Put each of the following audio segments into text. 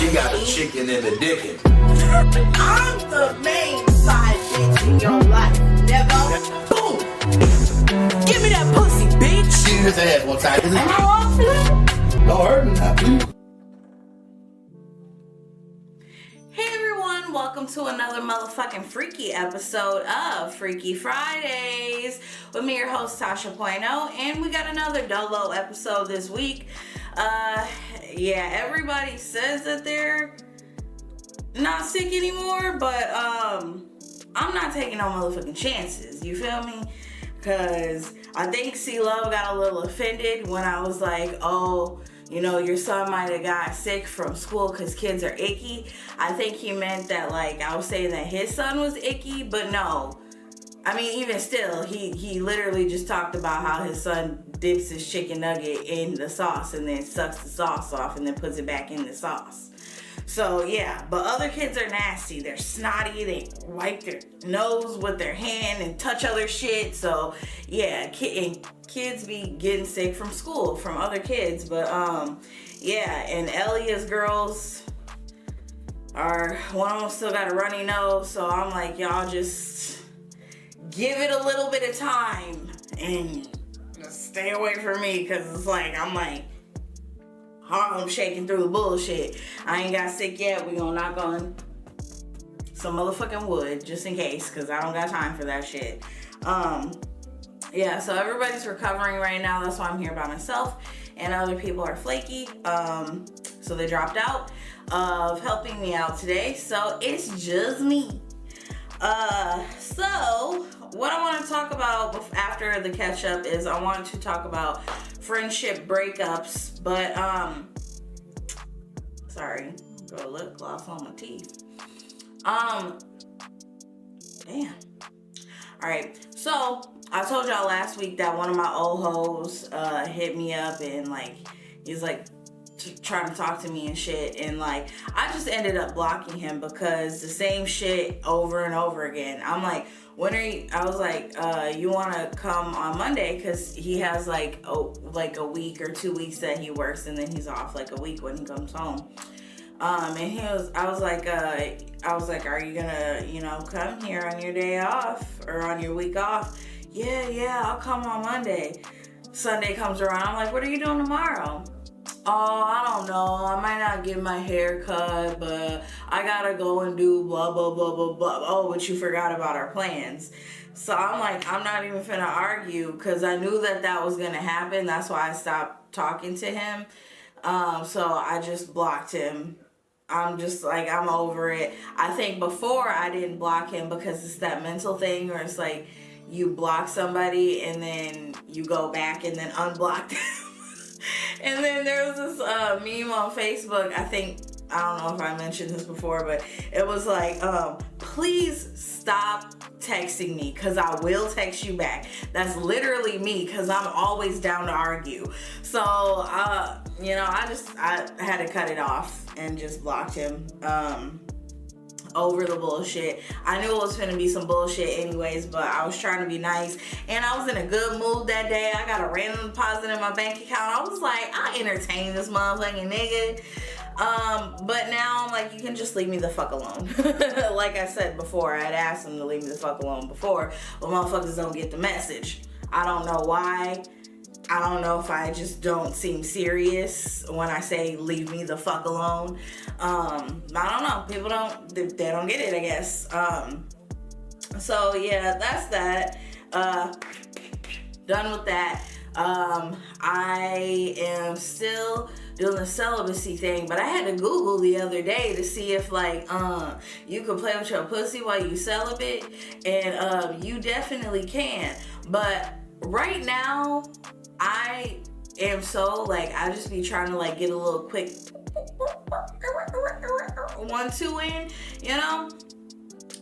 She got a chicken and a dickin'. I'm the main side bitch in your life, nigga. Boom. Give me that pussy, bitch. Give me his ass one time. Am I wrong for that? Don't hurt me now, please. Hey everyone, welcome to another motherfucking freaky episode of Freaky Fridays with me, your host Tasha Pueno, and we got another dolo episode this week. Yeah, everybody says that they're not sick anymore, but I'm not taking no motherfucking chances, you feel me? Because I think C-Love got a little offended when I was like, oh, you know, your son might have got sick from school because kids are icky. I think he meant that, like, I was saying that his son was icky, but no. I mean, even still, he literally just talked about how his son dips his chicken nugget in the sauce and then sucks the sauce off and then puts it back in the sauce. So, yeah, but other kids are nasty. They're snotty. They wipe their nose with their hand and touch other shit. So, yeah, kids be getting sick from school, from other kids. But, yeah, and Elia's girls one of them still got a runny nose. So I'm like, y'all just give it a little bit of time and just stay away from me. Because it's like, I'm like, Harlem shaking through the bullshit. I ain't got sick yet. We gonna knock on some motherfucking wood just in case, because I don't got time for that shit. Yeah, so everybody's recovering right now. That's why I'm here by myself, and other people are flaky. So they dropped out of helping me out today. So it's just me. So what I want to talk about after the catch up is I want to talk about friendship breakups, but sorry, got a lip gloss on my teeth. Damn. All right, so I told y'all last week that one of my old hoes hit me up and like he's like trying to talk to me and shit, and like I just ended up blocking him because the same shit over and over again. I'm like, when are you? I was like, you want to come on Monday? Because he has like a week or 2 weeks that he works, and then he's off like a week when he comes home. And I was like, are you gonna, you know, come here on your day off or on your week off? Yeah, I'll come on Monday. Sunday comes around. I'm like, what are you doing tomorrow? Oh, I don't know. I might not get my hair cut, but I gotta go and do blah, blah, blah, blah, blah. Oh, but you forgot about our plans. So I'm like, I'm not even finna argue because I knew that was gonna happen. That's why I stopped talking to him. So I just blocked him. I'm just like, I'm over it. I think before I didn't block him because it's that mental thing where it's like you block somebody and then you go back and then unblock them. And then there was this meme on Facebook, I don't know if I mentioned this before, but it was like, please stop texting me because I will text you back. That's literally me because I'm always down to argue. So, you know, I had to cut it off and just blocked him. Over the bullshit. I knew it was finna be some bullshit anyways, but I was trying to be nice, and I was in a good mood that day. I got a random deposit in my bank account. I was like, I entertain this motherfucking nigga. But now I'm like, you can just leave me the fuck alone. Like I said before, I'd asked him to leave me the fuck alone before, but motherfuckers don't get the message. I don't know why. I don't know if I just don't seem serious when I say leave me the fuck alone. I don't know. People they don't get it, I guess. So yeah, that's that. Done with that. I am still doing the celibacy thing, but I had to Google the other day to see if like you could play with your pussy while you celibate, and you definitely can. But right now, I am so like, I just be trying to like get a little quick 1-2 in, you know?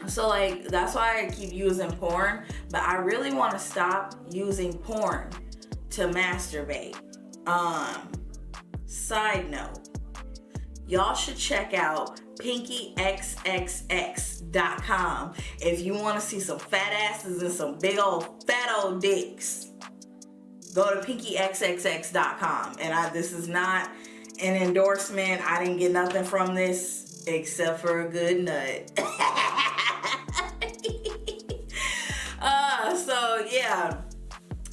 So like, that's why I keep using porn, but I really want to stop using porn to masturbate. Side note, y'all should check out pinkyxxx.com if you want to see some fat asses and some big old fat old dicks. Go to pinkyxxx.com. And this is not an endorsement. I didn't get nothing from this except for a good nut. So yeah,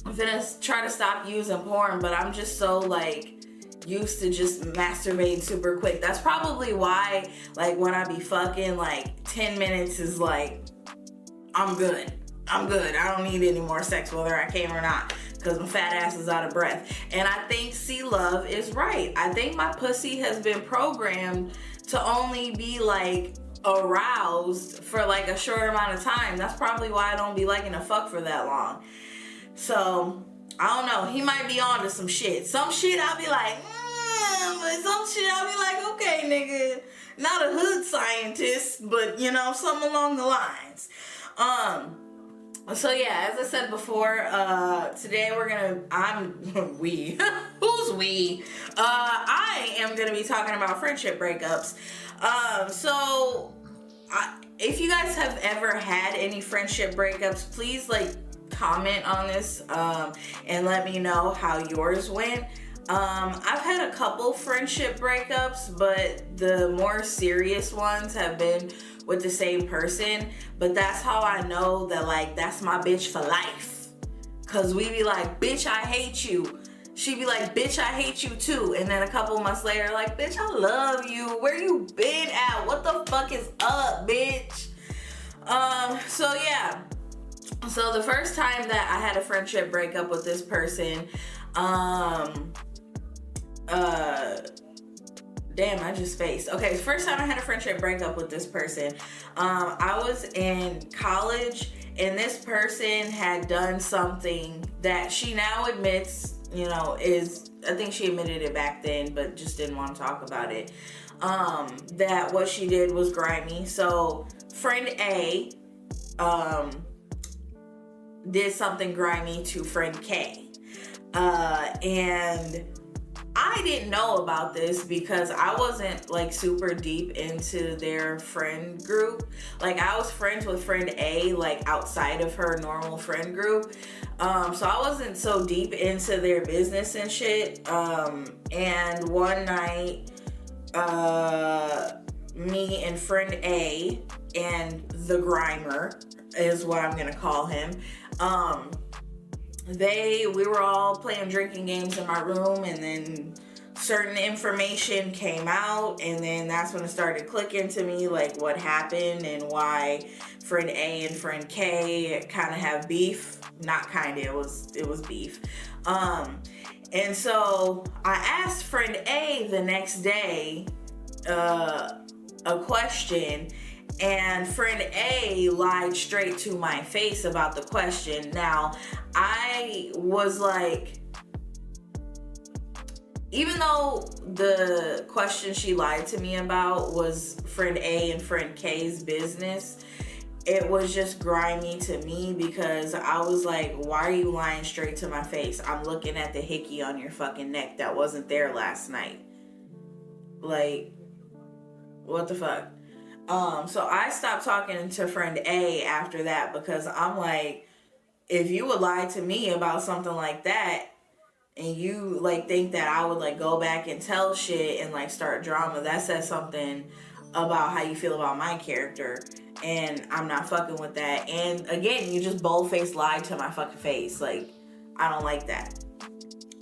I'm gonna try to stop using porn, but I'm just so like used to just masturbating super quick. That's probably why, like, when I be fucking, like 10 minutes is like, I'm good. I don't need any more sex whether I came or not, because my fat ass is out of breath. And I think C-Love is right. I think my pussy has been programmed to only be like aroused for like a short amount of time. That's probably why I don't be liking to fuck for that long. So I don't know, he might be on to some shit. Some shit I'll be like, but some shit I'll be like, okay, nigga, not a hood scientist, but you know, something along the lines. So yeah, as I said before, today who's we? I am gonna be talking about friendship breakups. If you guys have ever had any friendship breakups, please like comment on this, and let me know how yours went. I've had a couple friendship breakups, but the more serious ones have been with the same person. But that's how I know that, like, that's my bitch for life. Cause we be like, bitch, I hate you. She be like, bitch, I hate you too. And then a couple months later, like, bitch, I love you. Where you been at? What the fuck is up, bitch? So yeah. So the first time that I had a friendship breakup with this person, damn, I just spaced. Okay, first time I had a friendship breakup with this person, I was in college, and this person had done something that she now admits, you know, I think she admitted it back then, but just didn't want to talk about it, that what she did was grimy. So friend A, did something grimy to friend K, and I didn't know about this because I wasn't like super deep into their friend group. Like, I was friends with friend A, like outside of her normal friend group. So I wasn't so deep into their business and shit. And one night, me and friend A and the Grimer is what I'm gonna call him. We were all playing drinking games in my room, and then certain information came out, and then that's when it started clicking to me, like what happened and why friend A and friend K kind of have beef. Not kind of, it was beef. And so I asked friend A the next day a question, and friend A lied straight to my face about the question. Now, I was like, even though the question she lied to me about was friend A and friend K's business, it was just grimy to me because I was like, why are you lying straight to my face? I'm looking at the hickey on your fucking neck that wasn't there last night. Like, what the fuck? So I stopped talking to friend A after that because I'm like, if you would lie to me about something like that, and you like think that I would like go back and tell shit and like start drama, that says something about how you feel about my character, and I'm not fucking with that. And again, you just bold-faced lied to my fucking face. Like, I don't like that.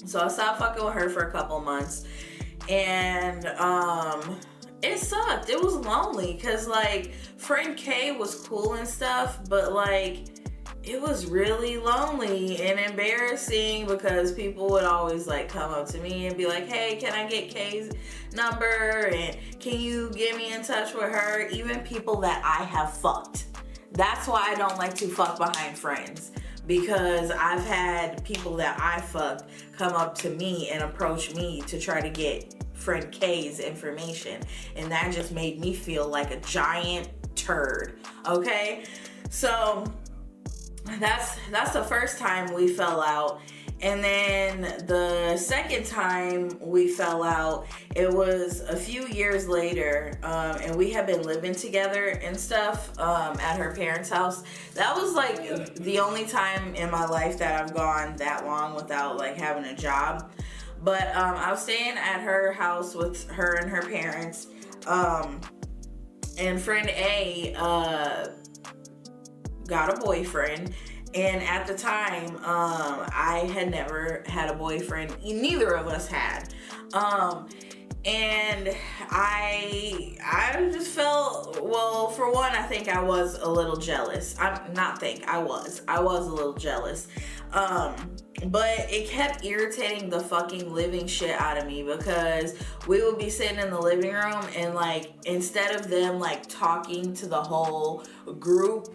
So I stopped fucking with her for a couple months, and it sucked. It was lonely because like friend K was cool and stuff, but like it was really lonely and embarrassing because people would always like come up to me and be like, hey, can I get K's number? And can you get me in touch with her? Even people that I have fucked. That's why I don't like to fuck behind friends, because I've had people that I fucked come up to me and approach me to try to get friend K's information, and that just made me feel like a giant turd. Okay, so that's the first time we fell out. And then the second time we fell out, it was a few years later, and we had been living together and stuff at her parents' house. That was like the only time in my life that I've gone that long without like having a job. But I was staying at her house with her and her parents. And friend A got a boyfriend. And at the time, I had never had a boyfriend. Neither of us had. And I just felt, well, for one, I think I was a little jealous. I was a little jealous. But it kept irritating the fucking living shit out of me, because we would be sitting in the living room and like, instead of them like talking to the whole group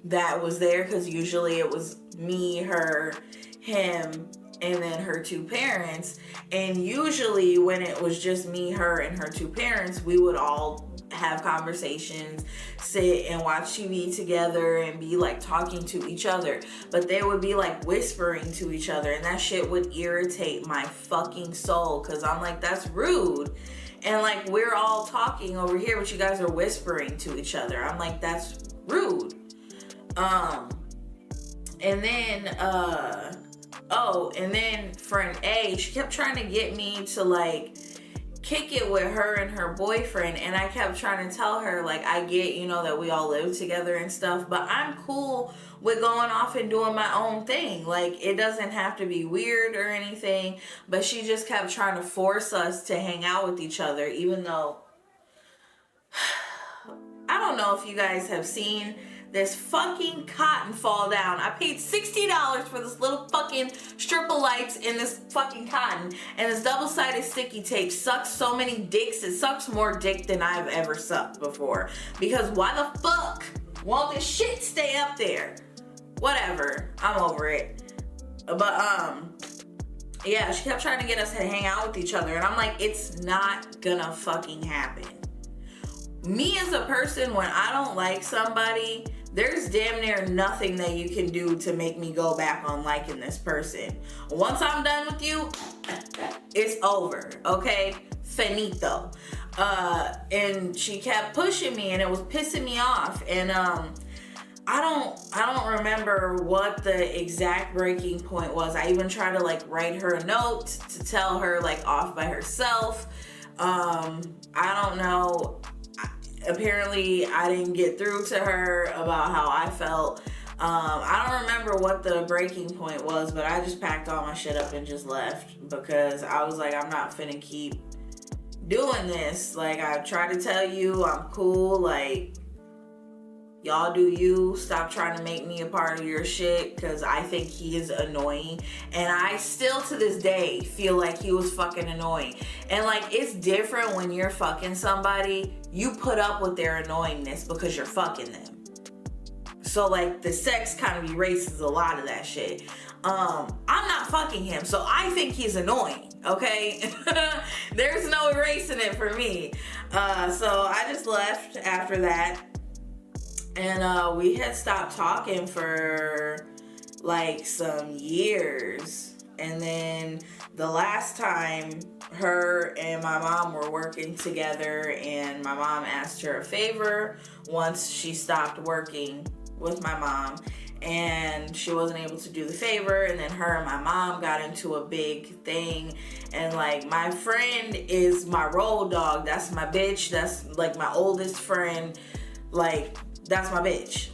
that was there, because usually it was me, her, him, and then her two parents. And usually when it was just me, her, and her two parents, we would all have conversations, sit and watch TV together and be like talking to each other. But they would be like whispering to each other, and that shit would irritate my fucking soul, because I'm like, that's rude. And like, we're all talking over here, but you guys are whispering to each other. I'm like, that's rude. And then friend A, she kept trying to get me to like kick it with her and her boyfriend, and I kept trying to tell her, like, I get, you know, that we all live together and stuff, but I'm cool with going off and doing my own thing. Like, it doesn't have to be weird or anything. But she just kept trying to force us to hang out with each other, even though I don't know if you guys have seen this fucking cotton fall down. I paid $60 for this little fucking strip of lights in this fucking cotton. And this double-sided sticky tape sucks so many dicks. It sucks more dick than I've ever sucked before. Because why the fuck won't this shit stay up there? Whatever. I'm over it. But, yeah, she kept trying to get us to hang out with each other. And I'm like, it's not gonna fucking happen. Me as a person, when I don't like somebody, there's damn near nothing that you can do to make me go back on liking this person. Once I'm done with you, it's over, okay? Finito. And she kept pushing me, and it was pissing me off. And I don't remember what the exact breaking point was. I even tried to like write her a note to tell her like off by herself. I don't know. Apparently I didn't get through to her about how I felt. I don't remember what the breaking point was, but I just packed all my shit up and just left, because I was like, I'm not finna keep doing this. Like, I tried to tell you I'm cool, like, y'all do you. Stop trying to make me a part of your shit, because I think he is annoying. And I still to this day feel like he was fucking annoying. And like, it's different when you're fucking somebody. You put up with their annoyingness because you're fucking them. So like, the sex kind of erases a lot of that shit. I'm not fucking him, so I think he's annoying, okay? There's no erasing it for me. So I just left after that. And we had stopped talking for like some years. And then the last time, her and my mom were working together, and my mom asked her a favor once she stopped working with my mom, and she wasn't able to do the favor. And then her and my mom got into a big thing, and like, my friend is my road dog. That's my bitch. That's like my oldest friend. Like, that's my bitch.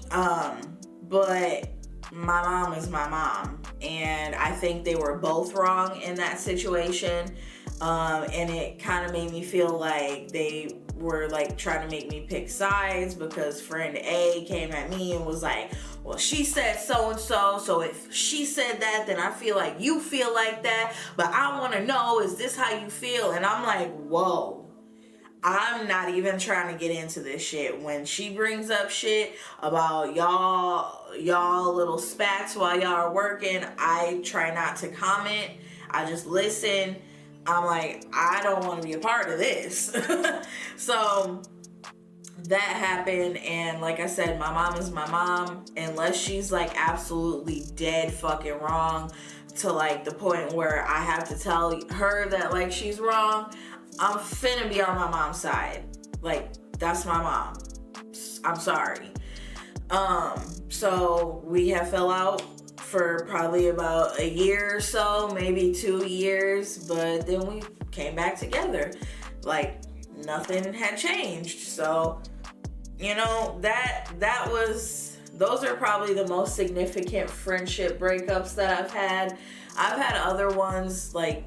But my mom is my mom, and I think they were both wrong in that situation. And it kind of made me feel like they were like trying to make me pick sides, because friend A came at me and was like, well, she said so and so, so if she said that, then I feel like you feel like that, but I want to know, is this how you feel? And I'm like, whoa. I'm not even trying to get into this shit. When she brings up shit about y'all little spats while y'all are working, I try not to comment. I just listen. I'm like, I don't want to be a part of this. So that happened, and like I said, my mom is my mom. Unless she's like absolutely dead fucking wrong, to like the point where I have to tell her that like she's wrong, I'm finna be on my mom's side. Like, that's my mom. I'm sorry. So we have fell out for probably about a year or so, maybe 2 years, but then we came back together. Like nothing had changed. So, you know, those are probably the most significant friendship breakups that I've had. I've had other ones, like,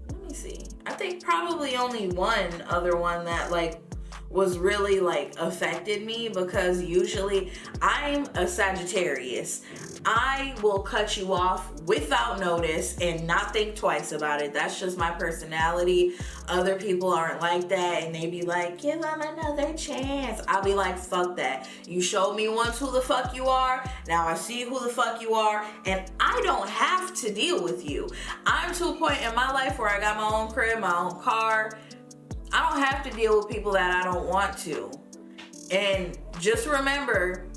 let me see. I think probably only one other one that like was really like affected me, because usually I'm a Sagittarius. I will cut you off without notice and not think twice about it. That's just my personality. Other people aren't like that, and they be like, give them another chance. I'll be like, fuck that. You showed me once who the fuck you are. Now I see who the fuck you are, and I don't have to deal with you. I'm to a point in my life where I got my own crib, my own car. I don't have to deal with people that I don't want to. And just remember,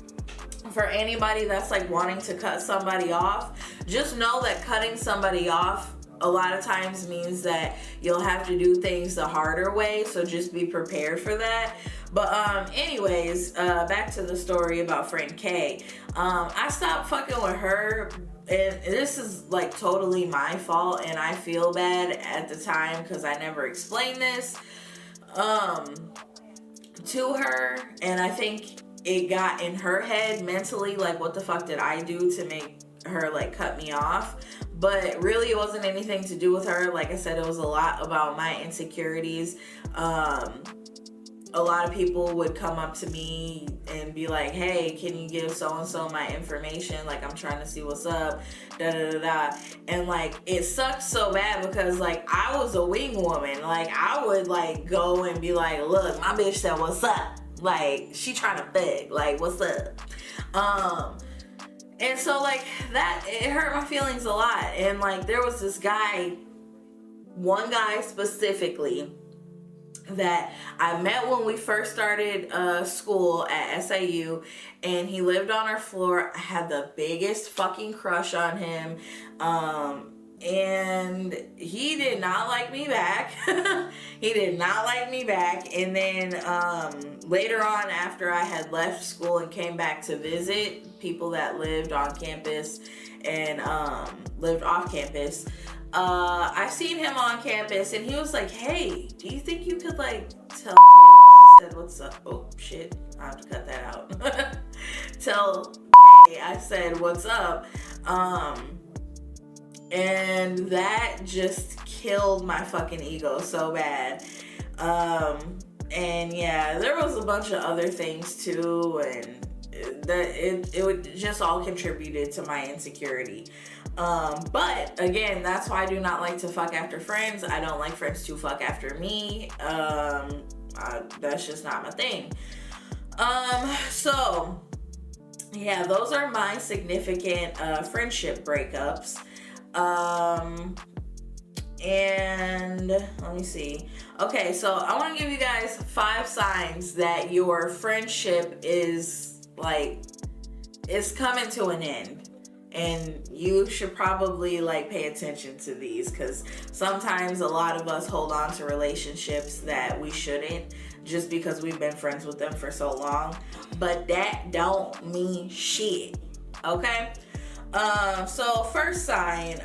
for anybody that's like wanting to cut somebody off, just know that cutting somebody off a lot of times means that you'll have to do things the harder way. So just be prepared for that. But anyways, back to the story about friend K. I stopped fucking with her, and this is like totally my fault, and I feel bad at the time because I never explained this to her, and I think it got in her head mentally, like, what the fuck did I do to make her like cut me off? But really it wasn't anything to do with her. Like I said, it was a lot about my insecurities. A lot of people would come up to me and be like, hey, can you give so-and-so my information? Like, I'm trying to see what's up, da-da-da-da. And, like, it sucked so bad because, like, I was a wing woman. Like, I would, like, go and be like, look, my bitch said, what's up? Like, she trying to beg. Like, what's up? And so, like, that, it hurt my feelings a lot. And, like, there was this guy, one guy specifically, that I met when we first started school at SIU, and he lived on our floor. I had the biggest fucking crush on him, and he did not like me back. He did not like me back. And then later on, after I had left school and came back to visit people that lived on campus and lived off campus, I seen him on campus, and he was like, hey, do you think you could like tell Kayla? I said, what's up? Oh shit, I have to cut that out. Tell Kay, I said, what's up? And that just killed my fucking ego so bad. And yeah, there was a bunch of other things too, and it would just all contributed to my insecurity. But again, that's why I do not like to fuck after friends. I don't like friends to fuck after me. That's just not my thing. So yeah, those are my significant friendship breakups. And let me see. Okay, so I want to give you guys 5 signs that your friendship is like, it's coming to an end. And you should probably like pay attention to these, because sometimes a lot of us hold on to relationships that we shouldn't, just because we've been friends with them for so long. But that don't mean shit, okay? So first sign,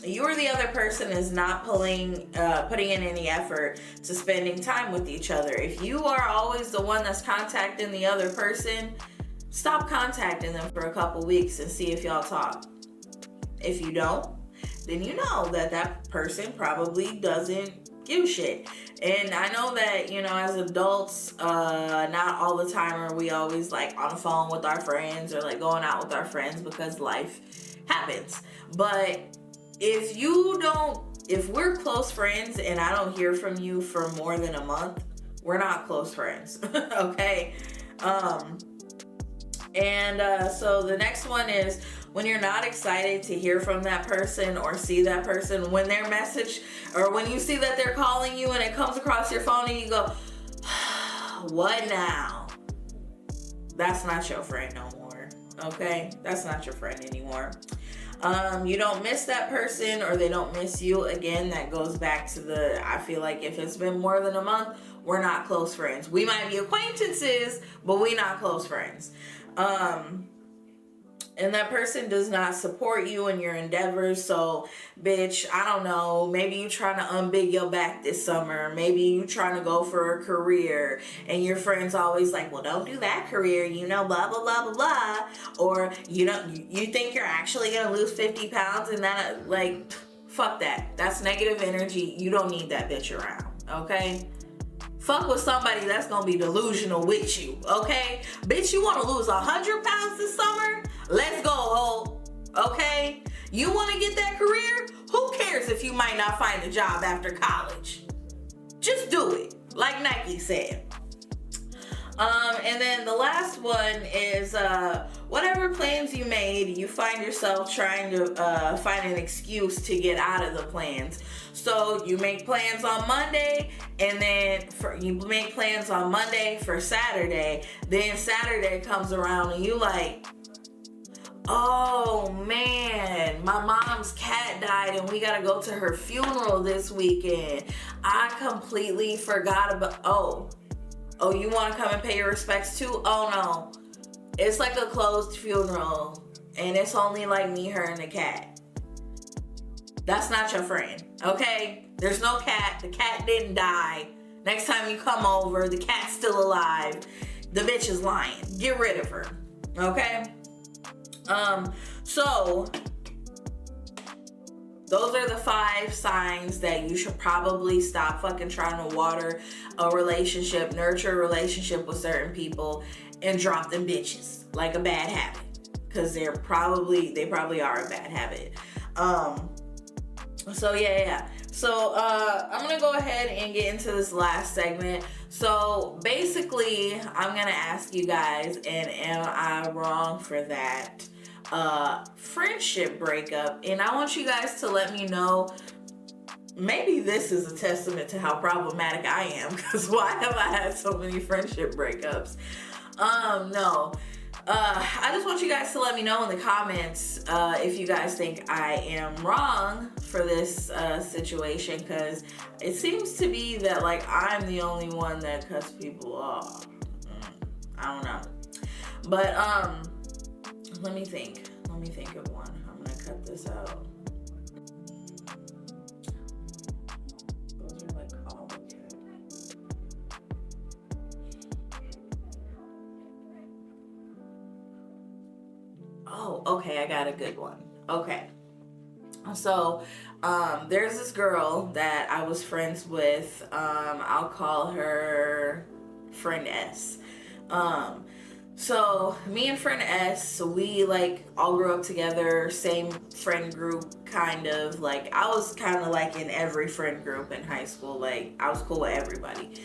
you or the other person is not putting in any effort to spending time with each other. If you are always the one that's contacting the other person, stop contacting them for a couple weeks and see if y'all talk. If you don't, then you know that that person probably doesn't give a shit. And I know that, you know, as adults, not all the time are we always like on the phone with our friends or like going out with our friends, because life happens. But if we're close friends and I don't hear from you for more than a month, we're not close friends. Okay? So the next one is when you're not excited to hear from that person or see that person, when their message, or when you see that they're calling you and it comes across your phone and you go, what now? That's not your friend no more, okay? That's not your friend anymore. You don't miss that person, or they don't miss you. Again, that goes back to I feel like if it's been more than a month, we're not close friends. We might be acquaintances, but we're not close friends. and that person does not support you in your endeavors. So, bitch, I don't know, maybe you trying to unbig your back this summer. Maybe you trying to go for a career, and your friends always like, well, don't do that career, you know, blah, blah, blah, blah, blah. Or, you know, you think you're actually going to lose 50 pounds and that, like, fuck that. That's negative energy. You don't need that bitch around, okay? Fuck with somebody that's gonna be delusional with you, okay? Bitch, you wanna lose 100 pounds this summer? Let's go, ho, okay? You wanna get that career? Who cares if you might not find a job after college? Just do it, like Nike said. And then the last one is whatever plans you made, you find yourself trying to find an excuse to get out of the plans. So you make plans on Monday, and then you make plans on Monday for Saturday. Then Saturday comes around and you like, oh man, my mom's cat died and we gotta go to her funeral this weekend. I completely forgot about, oh, you wanna come and pay your respects too? Oh no, it's like a closed funeral and it's only like me, her, and the cat. That's not your friend, okay? There's no cat. The cat didn't die. Next time you come over, the cat's still alive. The bitch is lying. Get rid of her, okay? So those are the 5 signs that you should probably stop fucking trying to water a relationship, nurture a relationship with certain people, and drop them bitches like a bad habit. Because they probably are a bad habit. So yeah. So I'm gonna go ahead and get into this last segment. So basically, I'm gonna ask you guys, and am I wrong for that? Friendship breakup, and I want you guys to let me know. Maybe this is a testament to how problematic I am, because why have I had so many friendship breakups? No. I just want you guys to let me know in the comments if you guys think I am wrong for this situation, because it seems to be that like I'm the only one that cuts people off. I don't know, but let me think of one. I'm gonna cut this out. Those are like complicated. Oh, okay, I got a good one. Okay. So, there's this girl that I was friends with. I'll call her Friend S. So me and Friend S, we like all grew up together, same friend group, kind of. Like I was kind of like in every friend group in high school. Like I was cool with everybody.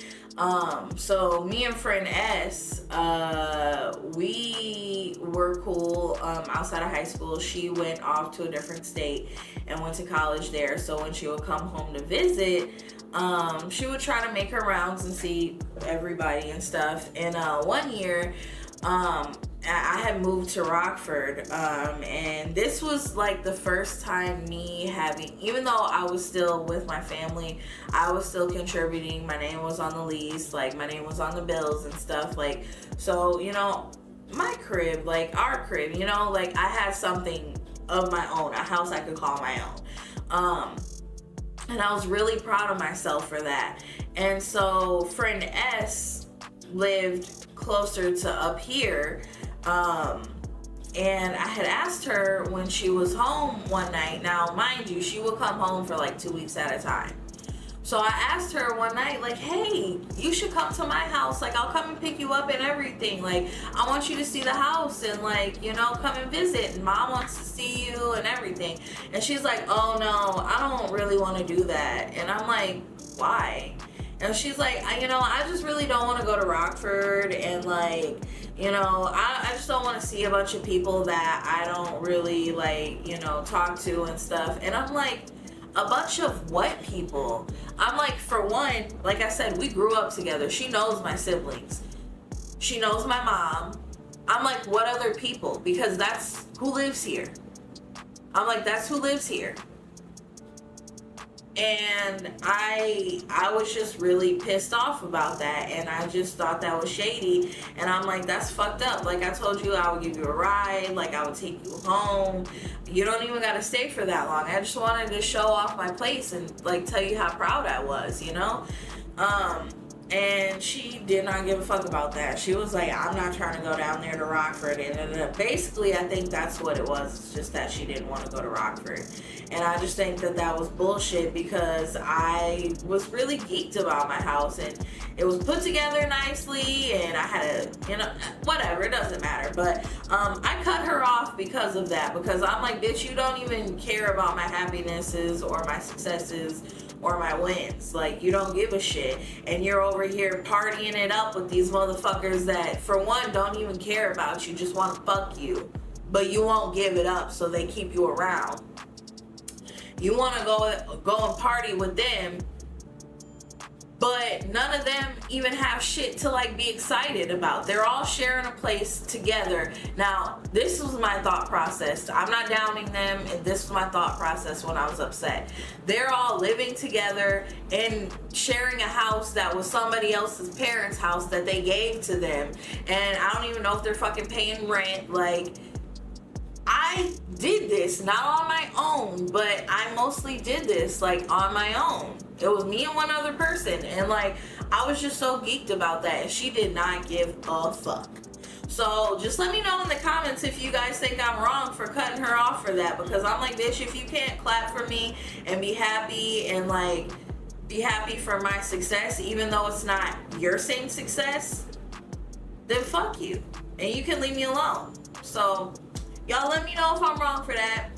So me and Friend S, we were cool outside of high school. She went off to a different state and went to college there. So when she would come home to visit, she would try to make her rounds and see everybody and stuff. And one year, I had moved to Rockford, and this was like the first time me having, even though I was still with my family, I was still contributing. My name was on the lease, like my name was on the bills and stuff, like, so, you know, my crib, like our crib, you know, like I had something of my own, a house I could call my own, and I was really proud of myself for that. And so Friend S lived closer to up here, and I had asked her when she was home one night. Now mind you, she would come home for like 2 weeks at a time. So I asked her one night, like, hey, you should come to my house, like I'll come and pick you up and everything, like I want you to see the house and like, you know, come and visit, and mom wants to see you and everything. And she's like, oh no, I don't really want to do that. And I'm like, why? And she's like, I just really don't want to go to Rockford, and like, I just don't want to see a bunch of people that I don't really like, talk to and stuff. And I'm like, a bunch of what people? I'm like, for one, like I said, we grew up together. She knows my siblings. She knows my mom. I'm like, what other people? Because that's who lives here. I'm like, that's who lives here. And I was just really pissed off about that, and I just thought that was shady. And I'm like, that's fucked up. Like, I told you I would give you a ride, like I would take you home. You don't even gotta stay for that long. I just wanted to show off my place and like tell you how proud I was, you know? And she did not give a fuck about that. She was like, I'm not trying to go down there to Rockford. And basically, I think that's what it was. It's just that she didn't want to go to Rockford. And I just think that that was bullshit, because I was really geeked about my house. And it was put together nicely. And I had a, you know, whatever. It doesn't matter. But I cut her off because of that. Because I'm like, bitch, you don't even care about my happinesses or my successes or my wins. Like, you don't give a shit, and you're over here partying it up with these motherfuckers that, for one, don't even care about you, just want to fuck you, but you won't give it up, so they keep you around. You want to go and party with them, but none of them even have shit to like be excited about. They're all sharing a place together. Now, this was my thought process. I'm not downing them, and this was my thought process when I was upset. They're all living together and sharing a house that was somebody else's parents' house that they gave to them. And I don't even know if they're fucking paying rent. Like, I did this not on my own, but I mostly did this like on my own. It was me and one other person, and like I was just so geeked about that, and she did not give a fuck. So just let me know in the comments if you guys think I'm wrong for cutting her off for that, because I'm like, bitch, if you can't clap for me and be happy and like be happy for my success, even though it's not your same success, then fuck you, and you can leave me alone. So y'all let me know if I'm wrong for that.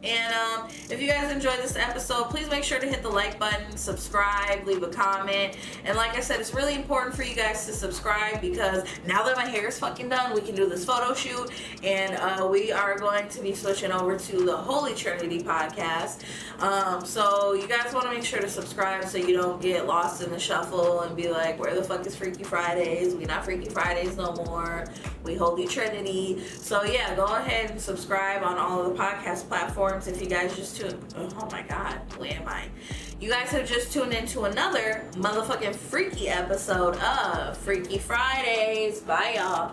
And if you guys enjoyed this episode, please make sure to hit the like button, subscribe, leave a comment. And like I said, it's really important for you guys to subscribe, because now that my hair is fucking done, we can do this photo shoot. And we are going to be switching over to the Holy Trinity podcast. So you guys want to make sure to subscribe so you don't get lost in the shuffle and be like, where the fuck is Freaky Fridays? We not Freaky Fridays no more. We Holy Trinity. So yeah, go ahead and subscribe on all of the podcast platforms. If you guys just oh my god, landmine. You guys have just tuned into another motherfucking freaky episode of Freaky Fridays. Bye, y'all.